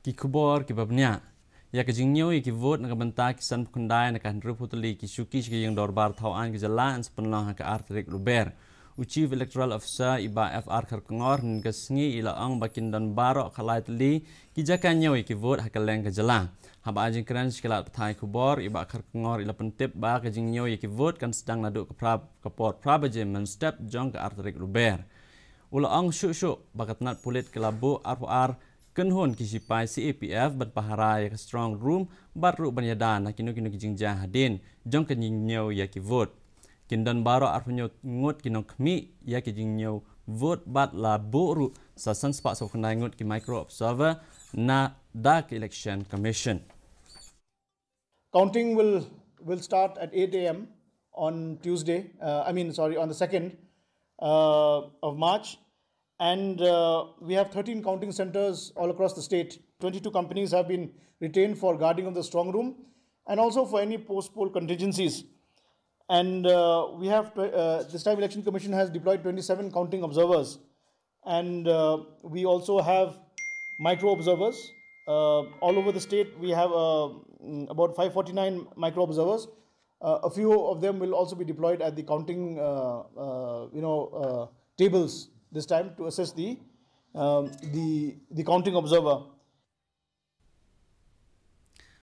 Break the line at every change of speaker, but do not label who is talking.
ki kubor ki babnya ya ke Jingniew ki vote na Bynta ki san kundai na kan reputali ki shuki ki Iingdorbar thauan ki Jylla an Pynlong ka Tarik Lber Chief Electoral Officer iba FR Karkongor nga sngi ila ang bakindan baro kalait li ki Jylla ki vote hakaleng ka Jylla haba ajing kran skala pathai kubor iba Karkongor ila pentip ba ka Jingniew ki vote kan sedang naduk ka port prabaje men step jong ka Tarik Lber ula ang shu bakat nat pulit kelabu RR kenhon kisipai CAPF berpaharai ke strong room baru banyadan na kinu kijingjah hadin jong ke Jingniew ya ki vote kindan baro arpunyo ngut kinong kmi ya ki Jingniew vote bat la boru sa sanspa so kena ngut ki micro observer na dak election commission.
Counting will start at 8 a.m. on Tuesday. On the 2nd of March. And we have 13 counting centers all across the state. 22 companies have been retained for guarding of the strong room and also for any post-poll contingencies. And we have, this time Election Commission has deployed 27 counting observers. And we also have micro observers. All over the state, we have about 549 micro observers. A few of them will also be deployed at the counting tables this time to assess the counting observer.